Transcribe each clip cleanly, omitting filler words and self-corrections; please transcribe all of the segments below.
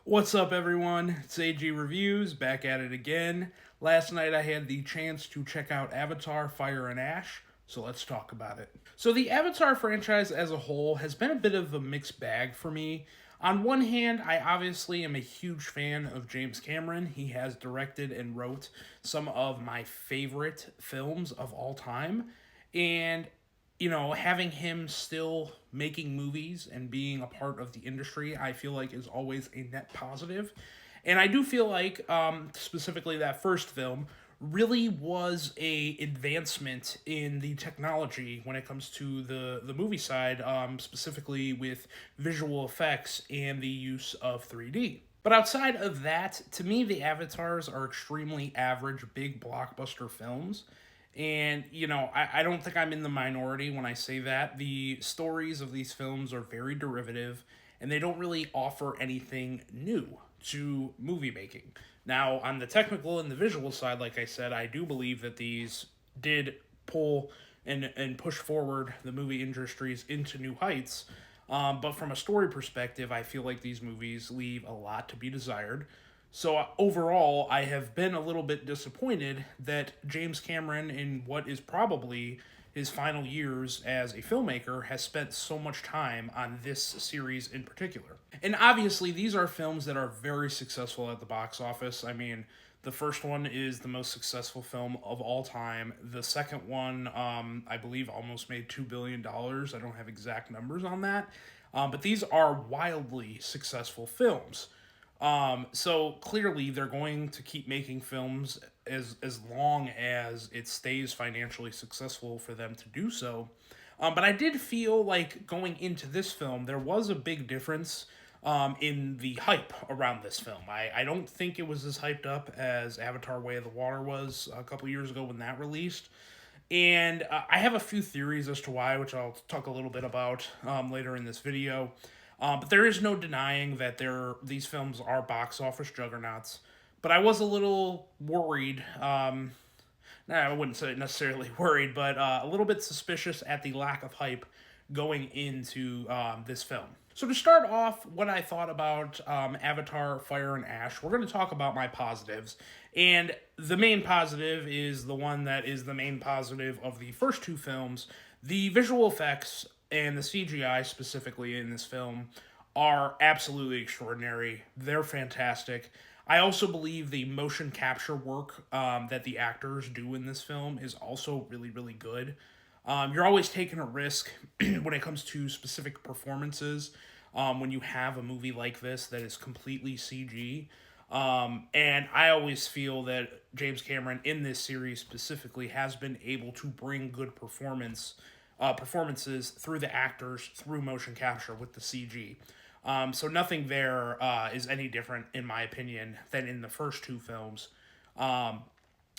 What's up, everyone? It's AG Reviews, back at it again. Last night I had the chance to check out Avatar Fire and Ash, so let's talk about it. So, the Avatar franchise as a whole has been a bit of a mixed bag for me. On one hand, I obviously am a huge fan of James Cameron. He has directed and wrote some of my favorite films of all time. And having him still making movies and being a part of the industry, I feel like is always a net positive. And I do feel like, specifically that first film, really was a advancement in the technology when it comes to the movie side, specifically with visual effects and the use of 3D. But outside of that, to me, the Avatars are extremely average, big blockbuster films. And, I don't think I'm in the minority when I say that. The stories of these films are very derivative, and they don't really offer anything new to movie making. Now, on the technical and the visual side, like I said, I do believe that these did pull and push forward the movie industries into new heights. But from a story perspective, I feel like these movies leave a lot to be desired. So overall, I have been a little bit disappointed that James Cameron, in what is probably his final years as a filmmaker, has spent so much time on this series in particular. And obviously, these are films that are very successful at the box office. I mean, the first one is the most successful film of all time. The second one, I believe, almost made $2 billion. I don't have exact numbers on that. But these are wildly successful films. So clearly they're going to keep making films as long as it stays financially successful for them to do so. But I did feel like going into this film, there was a big difference in the hype around this film. I don't think it was as hyped up as Avatar Way of the Water was a couple years ago when that released. And I have a few theories as to why, which I'll talk a little bit about later in this video. But there is no denying that these films are box office juggernauts. But I was a little worried. I wouldn't say necessarily worried, but a little bit suspicious at the lack of hype going into this film. So to start off, what I thought about Avatar: Fire and Ash, we're going to talk about my positives, and the main positive is the one that is the main positive of the first two films. The visual effects and the CGI specifically in this film are absolutely extraordinary. They're fantastic. I also believe the motion capture work that the actors do in this film is also really, really good. You're always taking a risk when it comes to specific performances when you have a movie like this that is completely CG. And I always feel that James Cameron in this series specifically has been able to bring good performances through the actors through motion capture with the CG. So nothing there is any different, in my opinion, than in the first two films.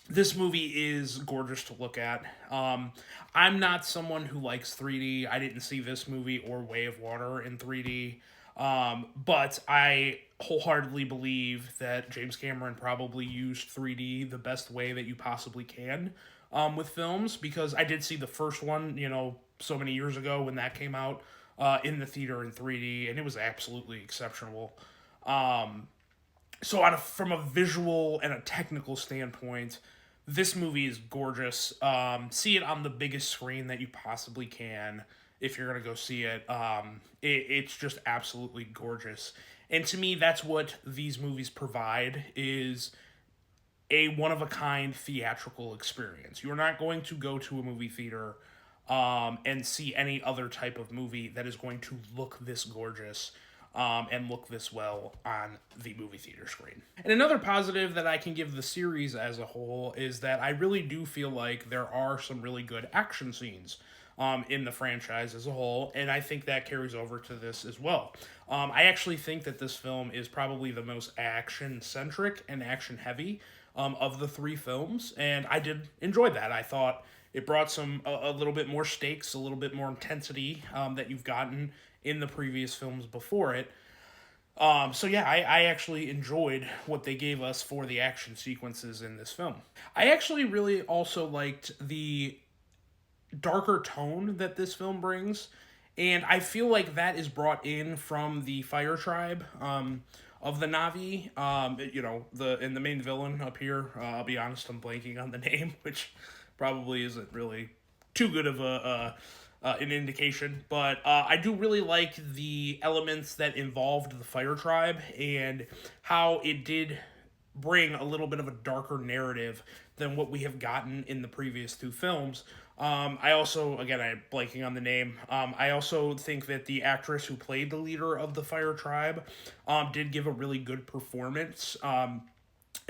This movie is gorgeous to look at. I'm not someone who likes 3D. I didn't see this movie or Way of Water in 3D. But I wholeheartedly believe that James Cameron probably used 3D the best way that you possibly can with films, because I did see the first one, so many years ago when that came out in the theater in 3D, and it was absolutely exceptional. So from a visual and a technical standpoint, this movie is gorgeous. See it on the biggest screen that you possibly can if you're gonna go see it. It's just absolutely gorgeous, and to me, that's what these movies provide, is a one of a kind theatrical experience. You're not going to go to a movie theater and see any other type of movie that is going to look this gorgeous and look this well on the movie theater screen. And another positive that I can give the series as a whole is that I really do feel like there are some really good action scenes in the franchise as a whole, and I think that carries over to this as well. I actually think that this film is probably the most action centric and action heavy of the three films, and I did enjoy that. I thought it brought a little bit more stakes, a little bit more intensity that you've gotten in the previous films before it. So yeah, I actually enjoyed what they gave us for the action sequences in this film. I actually really also liked the darker tone that this film brings, and I feel like that is brought in from the Fire Tribe. of the Na'vi. You know, the main villain up here. I'll be honest, I'm blanking on the name, which probably isn't really too good of an indication. But I do really like the elements that involved the Fire Tribe and how it did bring a little bit of a darker narrative than what we have gotten in the previous two films. I also, again, I'm blanking on the name. I also think that the actress who played the leader of the Fire Tribe did give a really good performance. And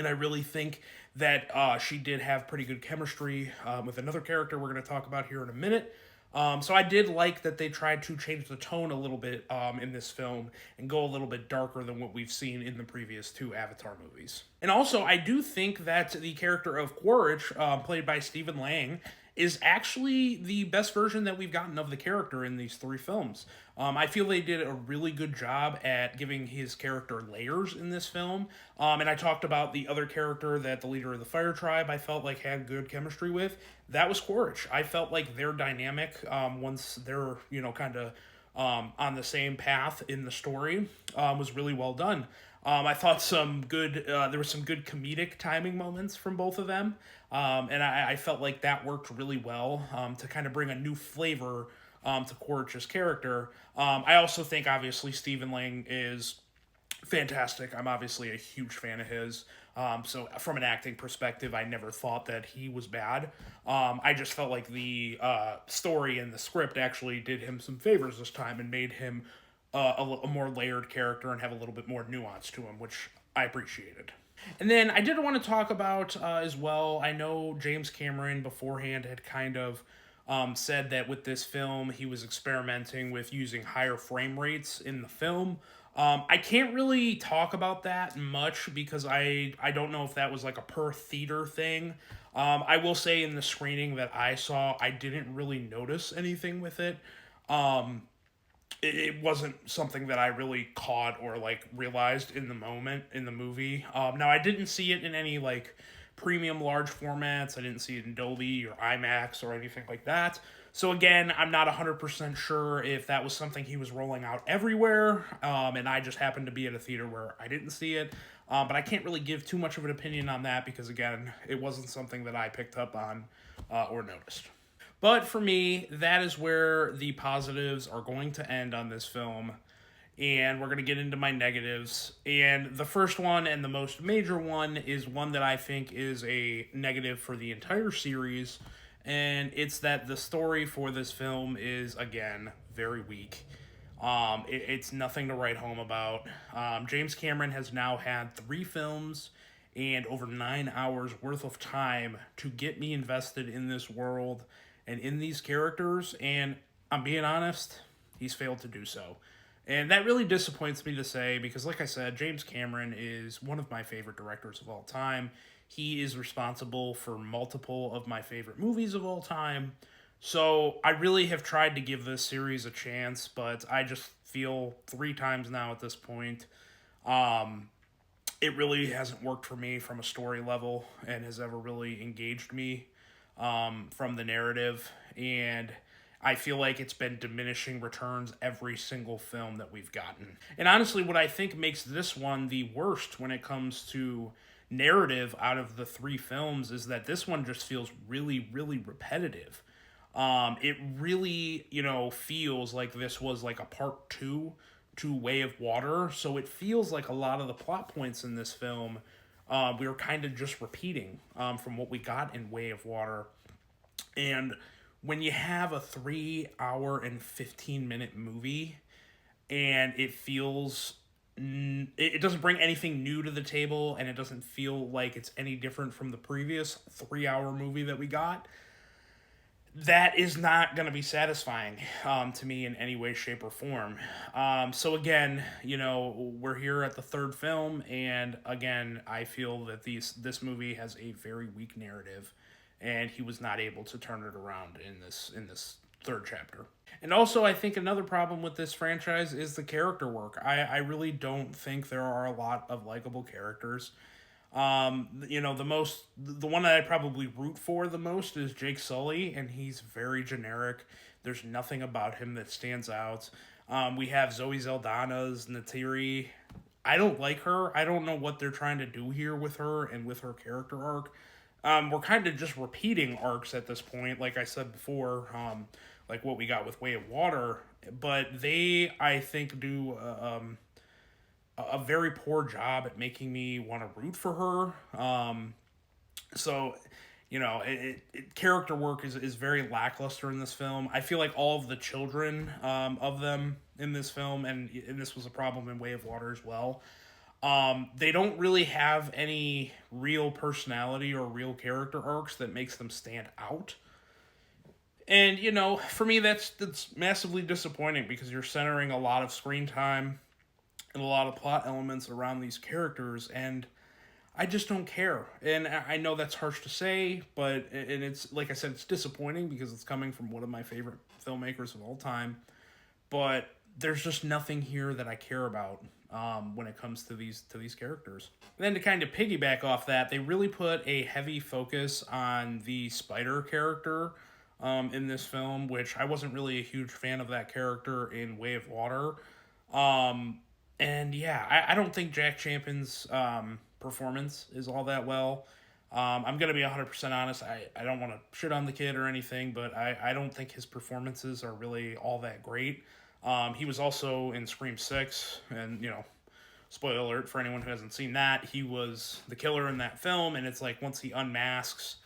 I really think that she did have pretty good chemistry with another character we're going to talk about here in a minute. So I did like that they tried to change the tone a little bit in this film and go a little bit darker than what we've seen in the previous two Avatar movies. And also, I do think that the character of Quaritch, played by Stephen Lang, is actually the best version that we've gotten of the character in these three films. I feel they did a really good job at giving his character layers in this film. And I talked about the other character that the leader of the Fire Tribe I felt like had good chemistry with. That was Quaritch. I felt like their dynamic, once they're, you know, kind of on the same path in the story, was really well done. I thought there was some good comedic timing moments from both of them. And I felt like that worked really well to kind of bring a new flavor to Quaritch's character. I also think, obviously, Stephen Lang is fantastic. I'm obviously a huge fan of his. So from an acting perspective, I never thought that he was bad. I just felt like the story and the script actually did him some favors this time and made him a more layered character and have a little bit more nuance to him, which I appreciated. And then I did want to talk about as well, I know James Cameron beforehand had kind of said that with this film he was experimenting with using higher frame rates in the film. I can't really talk about that much because I don't know if that was like a per theater thing. I will say in the screening that I saw, I didn't really notice anything with it. It wasn't something that I really caught or like realized in the moment in the movie. Now I didn't see it in any like premium large formats. I didn't see it in Dolby or IMAX or anything like that. So again, I'm not 100% sure if that was something he was rolling out everywhere, and I just happened to be at a theater where I didn't see it. But I can't really give too much of an opinion on that because again, it wasn't something that I picked up on or noticed. But for me, that is where the positives are going to end on this film. And we're going to get into my negatives. And the first one and the most major one is one that I think is a negative for the entire series. And it's that the story for this film is, again, very weak. It's nothing to write home about. James Cameron has now had 3 films and over 9 hours worth of time to get me invested in this world and in these characters, and I'm being honest, he's failed to do so. And that really disappoints me to say because, like I said, James Cameron is one of my favorite directors of all time. He is responsible for multiple of my favorite movies of all time. So I really have tried to give this series a chance, but I just feel 3 times now at this point, it really hasn't worked for me from a story level and has ever really engaged me from the narrative, and I feel like it's been diminishing returns every single film that we've gotten. And honestly, what I think makes this one the worst when it comes to narrative out of the 3 films is that this one just feels really, really repetitive. It really, feels like this was like a part 2 to Way of Water, so it feels like a lot of the plot points in this film we were kind of just repeating from what we got in Way of Water. And when you have a 3-hour and 15-minute movie and it feels it doesn't bring anything new to the table and it doesn't feel like it's any different from the previous 3-hour movie that we got, that is not going to be satisfying to me in any way, shape, or form. So again, we're here at the 3rd film, and again, I feel that this movie has a very weak narrative, and he was not able to turn it around in this 3rd chapter. And also, I think another problem with this franchise is the character work. I really don't think there are a lot of likable characters. The one that I probably root for the most is Jake Sully, and he's very generic. There's nothing about him that stands out. We have Zoe Saldana's Neytiri. I don't like her. I don't know what they're trying to do here with her and with her character arc. We're kind of just repeating arcs at this point, like I said before, like what we got with Way of Water. But they, I think, do a very poor job at making me want to root for her. So, character work is very lackluster in this film. I feel like all of the children of them in this film, and this was a problem in Way of Water as well. They don't really have any real personality or real character arcs that makes them stand out. And for me, that's massively disappointing because you're centering a lot of screen time and a lot of plot elements around these characters, and I just don't care. And I know that's harsh to say, but and it's like I said, it's disappointing because it's coming from one of my favorite filmmakers of all time. But there's just nothing here that I care about when it comes to these characters. And then to kind of piggyback off that, they really put a heavy focus on the Spider character in this film, which I wasn't really a huge fan of that character in Way of Water. And yeah, I don't think Jack Champion's performance is all that well. I'm going to be 100% honest. I don't want to shit on the kid or anything, but I don't think his performances are really all that great. He was also in Scream 6, and, spoiler alert for anyone who hasn't seen that, he was the killer in that film, and it's like once he unmasks,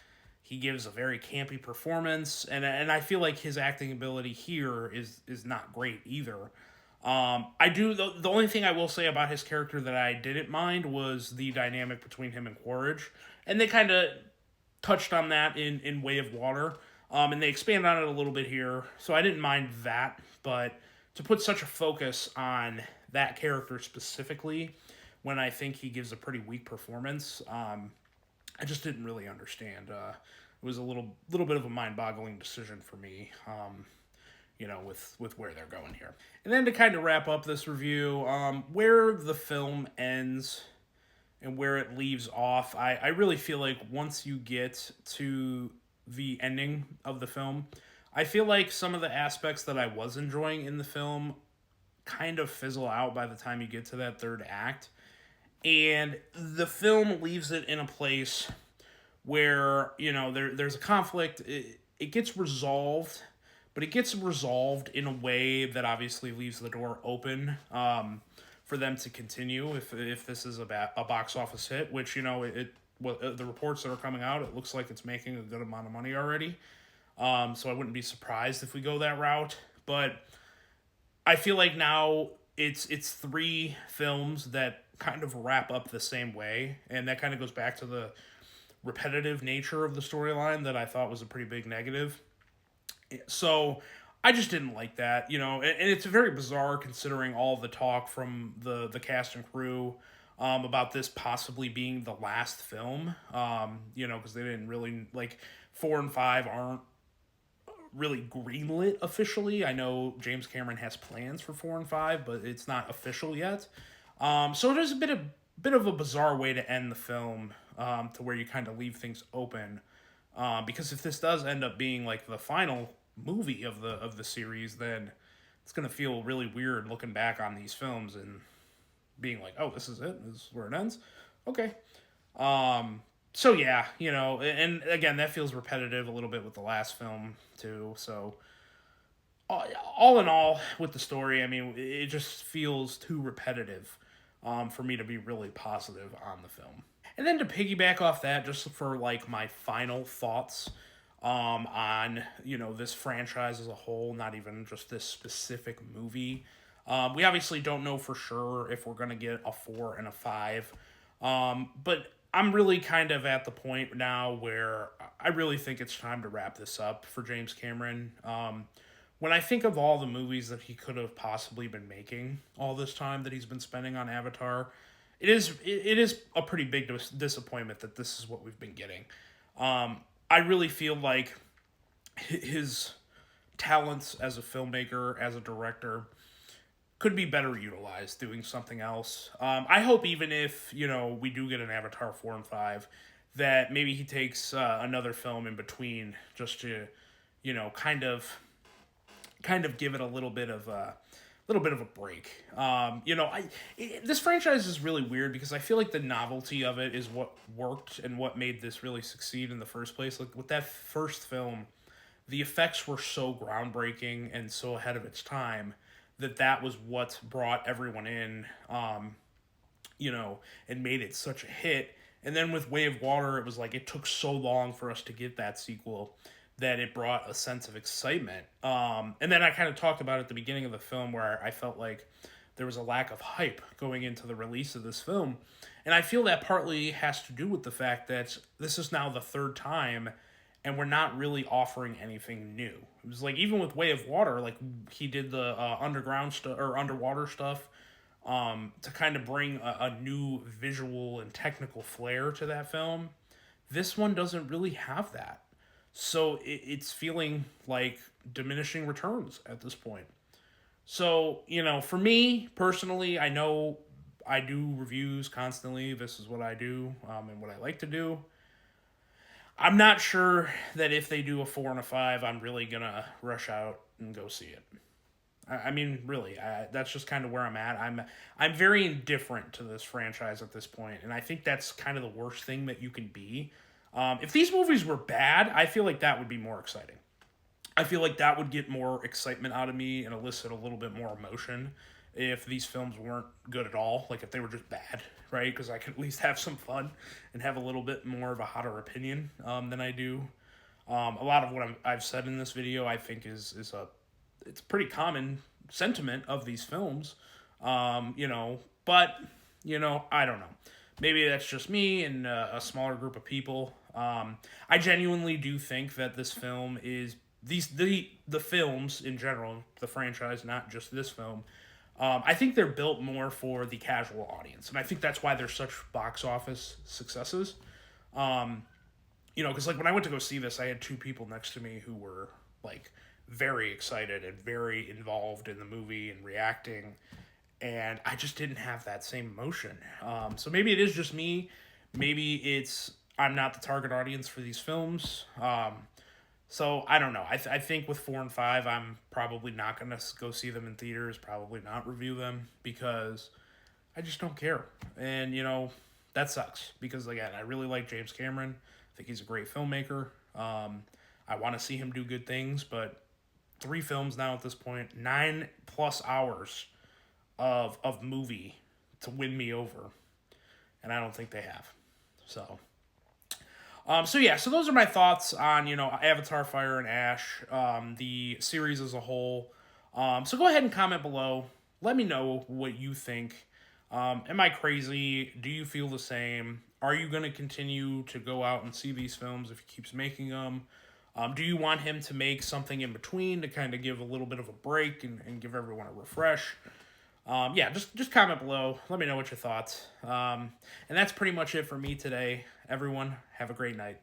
he gives a very campy performance, and I feel like his acting ability here is not great either. The only thing I will say about his character that I didn't mind was the dynamic between him and Quaritch, and they kind of touched on that in Way of Water, and they expand on it a little bit here, so I didn't mind that, but to put such a focus on that character specifically, when I think he gives a pretty weak performance, I just didn't really understand. It was a little bit of a mind-boggling decision for me. With where they're going here. And then to kind of wrap up this review, where the film ends and where it leaves off, I really feel like once you get to the ending of the film, I feel like some of the aspects that I was enjoying in the film kind of fizzle out by the time you get to that third act. And the film leaves it in a place where, there's a conflict, it gets resolved, but it gets resolved in a way that obviously leaves the door open for them to continue if this is a box office hit, which, the reports that are coming out, it looks like it's making a good amount of money already. So I wouldn't be surprised if we go that route. But I feel like now it's three films that kind of wrap up the same way, and that kind of goes back to the repetitive nature of the storyline that I thought was a pretty big negative. So I just didn't like that, and it's very bizarre considering all the talk from the cast and crew about this possibly being the last film, because they didn't really, 4 and 5 aren't really greenlit officially. I know James Cameron has plans for 4 and 5, but it's not official yet. So it is a bit of a bizarre way to end the film, to where you kind of leave things open. Because if this does end up being like the final movie of the series, then it's gonna feel really weird looking back on these films and being like, oh, this is it. This is where it ends. Okay. So yeah, and again, that feels repetitive a little bit with the last film too. So all in all, with the story, I mean, it just feels too repetitive for me to be really positive on the film. And then to piggyback off that, just for my final thoughts on this franchise as a whole, not even just this specific movie. We obviously don't know for sure if we're gonna get a 4 and a 5, but I'm really kind of at the point now where I really think it's time to wrap this up for James Cameron. When I think of all the movies that he could have possibly been making all this time that he's been spending on Avatar, it is a pretty big disappointment that this is what we've been getting. I really feel like his talents as a filmmaker, as a director, could be better utilized doing something else. I hope even if, we do get an Avatar 4 and 5, that maybe he takes another film in between just to, kind of give it a little bit of little bit of a break. This franchise is really weird because I feel like the novelty of it is what worked and what made this really succeed in the first place. Like with that first film, the effects were so groundbreaking and so ahead of its time that was what brought everyone in, and made it such a hit. And then with Way of Water, it was like it took so long for us to get that sequel that it brought a sense of excitement. And then I kind of talked about at the beginning of the film where I felt like there was a lack of hype going into the release of this film. And I feel that partly has to do with the fact that this is now the third time and we're not really offering anything new. It was like even with Way of Water, like he did the underground stuff or underwater stuff to kind of bring a new visual and technical flair to that film. This one doesn't really have that. So it's feeling like diminishing returns at this point. So, for me personally, I know I do reviews constantly. This is what I do and what I like to do. I'm not sure that if they do a 4 and a 5, I'm really going to rush out and go see it. I mean, really, that's just kind of where I'm at. I'm very indifferent to this franchise at this point, and I think that's kind of the worst thing that you can be. If these movies were bad, I feel like that would be more exciting. I feel like that would get more excitement out of me and elicit a little bit more emotion if these films weren't good at all. Like if they were just bad, right? Because I could at least have some fun and have a little bit more of a hotter opinion than I do. A lot of what I've said in this video, I think, is it's pretty common sentiment of these films, but I don't know. Maybe that's just me and a smaller group of people. I genuinely do think that this film is the films in general, the franchise, not just this film. I think they're built more for the casual audience, and I think that's why they're such box office successes. Because like when I went to go see this, I had two people next to me who were like very excited and very involved in the movie and reacting, and I just didn't have that same emotion. So maybe it is just me. Maybe I'm not the target audience for these films. So I don't know. I think with 4 and 5, I'm probably not going to go see them in theaters, probably not review them because I just don't care. And, that sucks because, again, I really like James Cameron. I think he's a great filmmaker. I want to see him do good things, but 3 films now at this point, 9+ hours of movie to win me over. And I don't think they have. So those are my thoughts on, Avatar, Fire and Ash, the series as a whole. So go ahead and comment below. Let me know what you think. Am I crazy? Do you feel the same? Are you going to continue to go out and see these films if he keeps making them? Do you want him to make something in between to kind of give a little bit of a break and give everyone a refresh? Just comment below. Let me know what your thoughts. And that's pretty much it for me today. Everyone, have a great night.